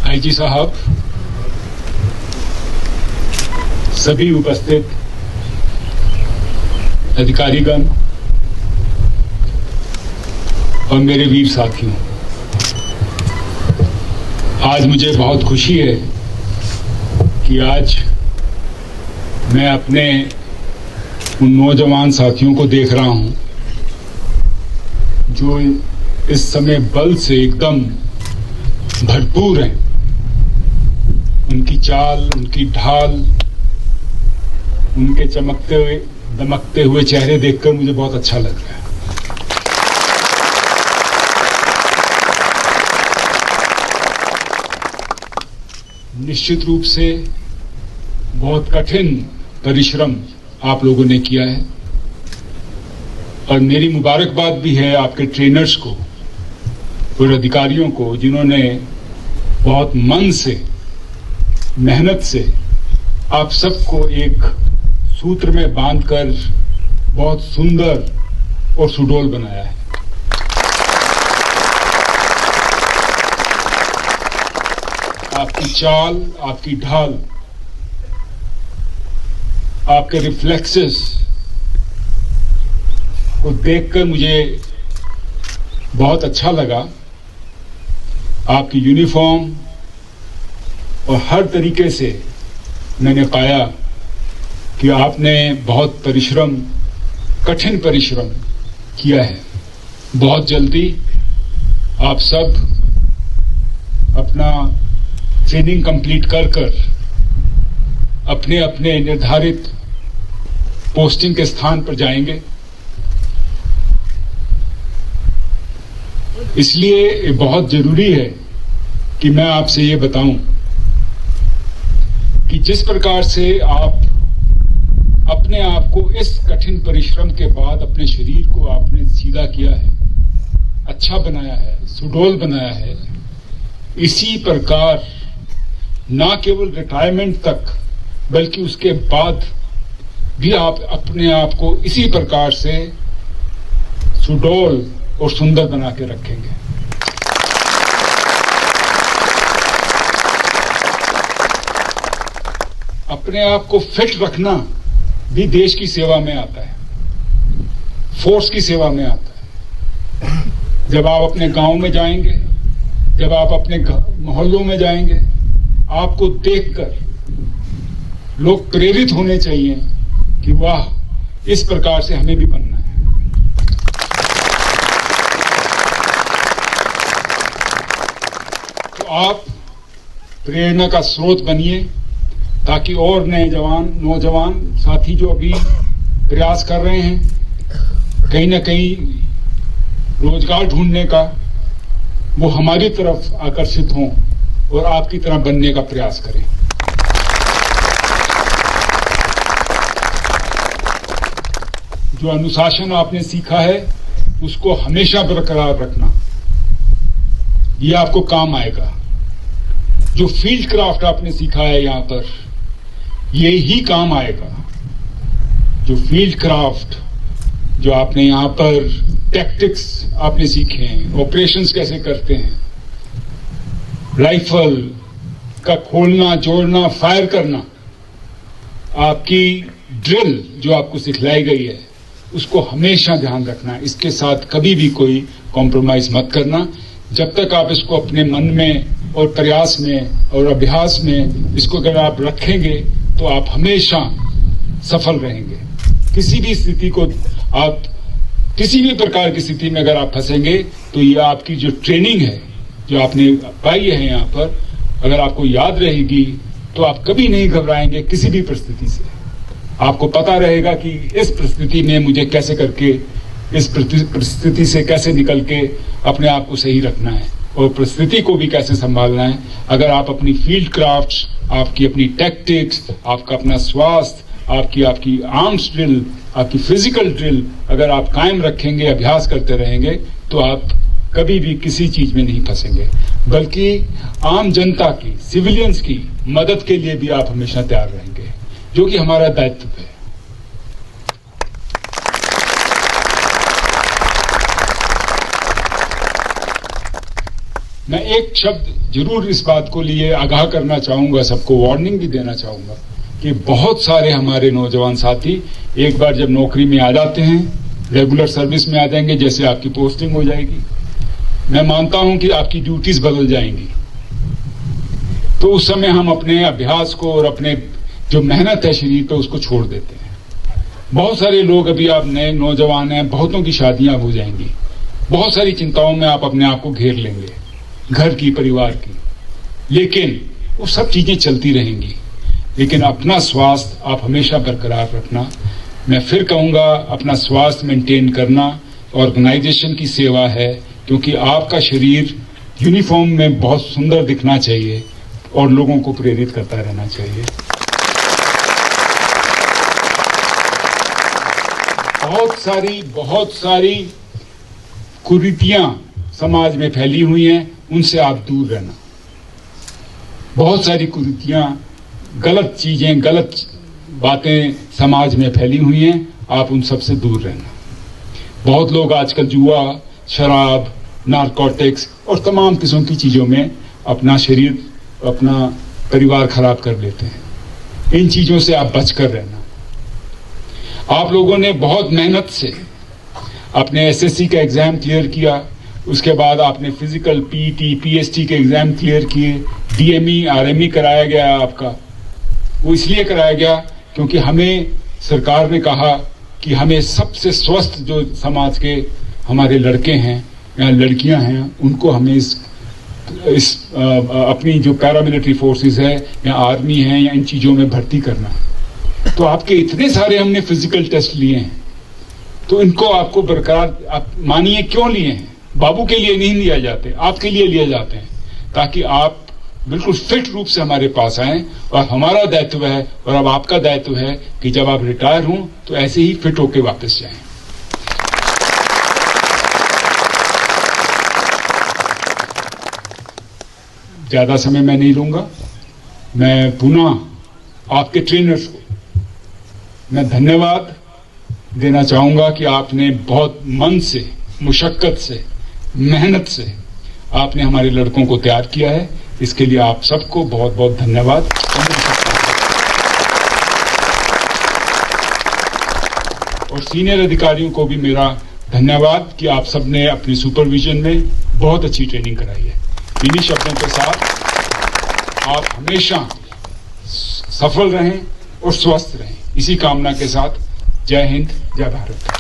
IG साहब, सभी उपस्थित अधिकारीगण और मेरे वीर साथियों, आज मुझे बहुत खुशी है कि आज मैं अपने उन नौजवान साथियों को देख रहा हूं जो इस समय बल से एकदम भरपूर हैं। उनकी चाल, उनकी ढाल, उनके चमकते हुए दमकते हुए चेहरे देखकर मुझे बहुत अच्छा लग रहा है। निश्चित रूप से बहुत कठिन परिश्रम आप लोगों ने किया है और मेरी मुबारकबाद भी है आपके ट्रेनर्स को और अधिकारियों को, जिन्होंने बहुत मन से, मेहनत से आप सबको एक सूत्र में बांधकर बहुत सुंदर और सुडौल बनाया है। आपकी चाल, आपकी ढाल, आपके रिफ्लेक्सेस को देखकर मुझे बहुत अच्छा लगा। आपकी यूनिफॉर्म और हर तरीके से मैंने पाया कि आपने बहुत परिश्रम, कठिन परिश्रम किया है। बहुत जल्दी आप सब अपना ट्रेनिंग कंप्लीट कर अपने अपने निर्धारित पोस्टिंग के स्थान पर जाएंगे। इसलिए बहुत जरूरी है कि मैं आपसे ये बताऊं कि जिस प्रकार से आप अपने आप को इस कठिन परिश्रम के बाद अपने शरीर को आपने सीधा किया है, अच्छा बनाया है, सुडौल बनाया है, इसी प्रकार ना केवल रिटायरमेंट तक बल्कि उसके बाद भी आप अपने आप को इसी प्रकार से सुडौल और सुंदर बना के रखेंगे। अपने आप को फिट रखना भी देश की सेवा में आता है, फोर्स की सेवा में आता है। जब आप अपने गांव में जाएंगे, जब आप अपने मोहल्लों में जाएंगे, आपको देखकर लोग प्रेरित होने चाहिए कि वाह, इस प्रकार से हमें भी बनना है। तो आप प्रेरणा का स्रोत बनिए ताकि और नौजवान साथी जो अभी प्रयास कर रहे हैं कहीं ना कहीं रोजगार ढूंढने का, वो हमारी तरफ आकर्षित हों और आपकी तरह बनने का प्रयास करें। जो अनुशासन आपने सीखा है उसको हमेशा बरकरार रखना, ये आपको काम आएगा। जो फील्ड क्राफ्ट आपने सीखा है यहां पर, ये ही काम आएगा। जो फील्ड क्राफ्ट जो आपने यहां पर, टैक्टिक्स आपने सीखे हैं, ऑपरेशंस कैसे करते हैं, राइफल का खोलना, जोड़ना, फायर करना, आपकी ड्रिल जो आपको सिखलाई गई है उसको हमेशा ध्यान रखना। इसके साथ कभी भी कोई कॉम्प्रोमाइज मत करना। जब तक आप इसको अपने मन में और प्रयास में और अभ्यास में इसको अगर आप रखेंगे तो आप हमेशा सफल रहेंगे। किसी भी स्थिति को आप, किसी भी प्रकार की स्थिति में अगर आप फंसेंगे तो ये आपकी जो ट्रेनिंग है जो आपने पाई है यहाँ पर, अगर आपको याद रहेगी तो आप कभी नहीं घबराएंगे किसी भी परिस्थिति से। आपको पता रहेगा कि इस परिस्थिति में मुझे कैसे करके, इस परिस्थिति से कैसे निकल के अपने आप को सही रखना है और परिस्थिति को भी कैसे संभालना है। अगर आप अपनी फील्ड क्राफ्ट्स, आपकी अपनी टैक्टिक्स, आपका अपना स्वास्थ्य, आपकी आर्म्स ड्रिल, आपकी फिजिकल ड्रिल अगर आप कायम रखेंगे, अभ्यास करते रहेंगे, तो आप कभी भी किसी चीज में नहीं फंसेंगे, बल्कि आम जनता की, सिविलियंस की मदद के लिए भी आप हमेशा तैयार रहेंगे, जो कि हमारा दायित्व है। मैं एक शब्द जरूर इस बात को लिए आगाह करना चाहूंगा, सबको वार्निंग भी देना चाहूंगा कि बहुत सारे हमारे नौजवान साथी एक बार जब नौकरी में आ जाते हैं, रेगुलर सर्विस में आ जाएंगे, जैसे आपकी पोस्टिंग हो जाएगी, मैं मानता हूं कि आपकी ड्यूटीज बदल जाएंगी, तो उस समय हम अपने अभ्यास को और अपने जो मेहनत है शरीर पे उसको छोड़ देते हैं। बहुत सारे लोग, अभी आप नए नौजवान हैं, बहुतों की शादियां हो जाएंगी, बहुत सारी चिंताओं में आप अपने आप को घेर लेंगे, घर की, परिवार की, लेकिन वो सब चीजें चलती रहेंगी, लेकिन अपना स्वास्थ्य आप हमेशा बरकरार रखना। मैं फिर कहूंगा, अपना स्वास्थ्य मेंटेन करना ऑर्गेनाइजेशन की सेवा है, क्योंकि आपका शरीर यूनिफॉर्म में बहुत सुंदर दिखना चाहिए और लोगों को प्रेरित करता रहना चाहिए। बहुत सारी कुरीतियां समाज में फैली हुई हैं, उनसे आप दूर रहना। बहुत सारी कुरीतियां, गलत चीजें, गलत बातें समाज में फैली हुई हैं, आप उन सब से दूर रहना। बहुत लोग आजकल जुआ, शराब, नारकोटिक्स और तमाम किस्म की चीजों में अपना शरीर, अपना परिवार खराब कर लेते हैं। इन चीजों से आप बचकर रहना। आप लोगों ने बहुत मेहनत से अपने एसएससी का एग्जाम क्लियर किया, उसके बाद आपने फिजिकल, पीटी, पीएसटी के एग्जाम क्लियर किए, डीएमई, आरएमई कराया गया आपका। वो इसलिए कराया गया क्योंकि हमें सरकार ने कहा कि हमें सबसे स्वस्थ जो समाज के हमारे लड़के हैं या लड़कियां हैं, उनको हमें इस अपनी जो पैरामिलिट्री फोर्सेस है या आर्मी है या इन चीजों में भर्ती करना। तो आपके इतने सारे हमने फिजिकल टेस्ट लिए हैं, तो इनको आपको बरकरार, आप मानिए क्यों लिए हैं? बाबू के लिए नहीं लिए जाते, आपके लिए लिए जाते हैं, ताकि आप बिल्कुल फिट रूप से हमारे पास आए। और हमारा दायित्व है, और अब आपका दायित्व है कि जब आप रिटायर हों तो ऐसे ही फिट होके वापस जाएं। ज्यादा समय मैं नहीं लूंगा। मैं पुनः आपके ट्रेनर्स को मैं धन्यवाद देना चाहूंगा कि आपने बहुत मन से, मुशक्कत से, मेहनत से आपने हमारे लड़कों को तैयार किया है। इसके लिए आप सबको बहुत बहुत धन्यवाद। और सीनियर अधिकारियों को भी मेरा धन्यवाद कि आप सबने अपनी सुपरविजन में बहुत अच्छी ट्रेनिंग कराई है। इन्हीं शब्दों के साथ आप हमेशा सफल रहें और स्वस्थ रहें, इसी कामना के साथ जय हिंद, जय भारत।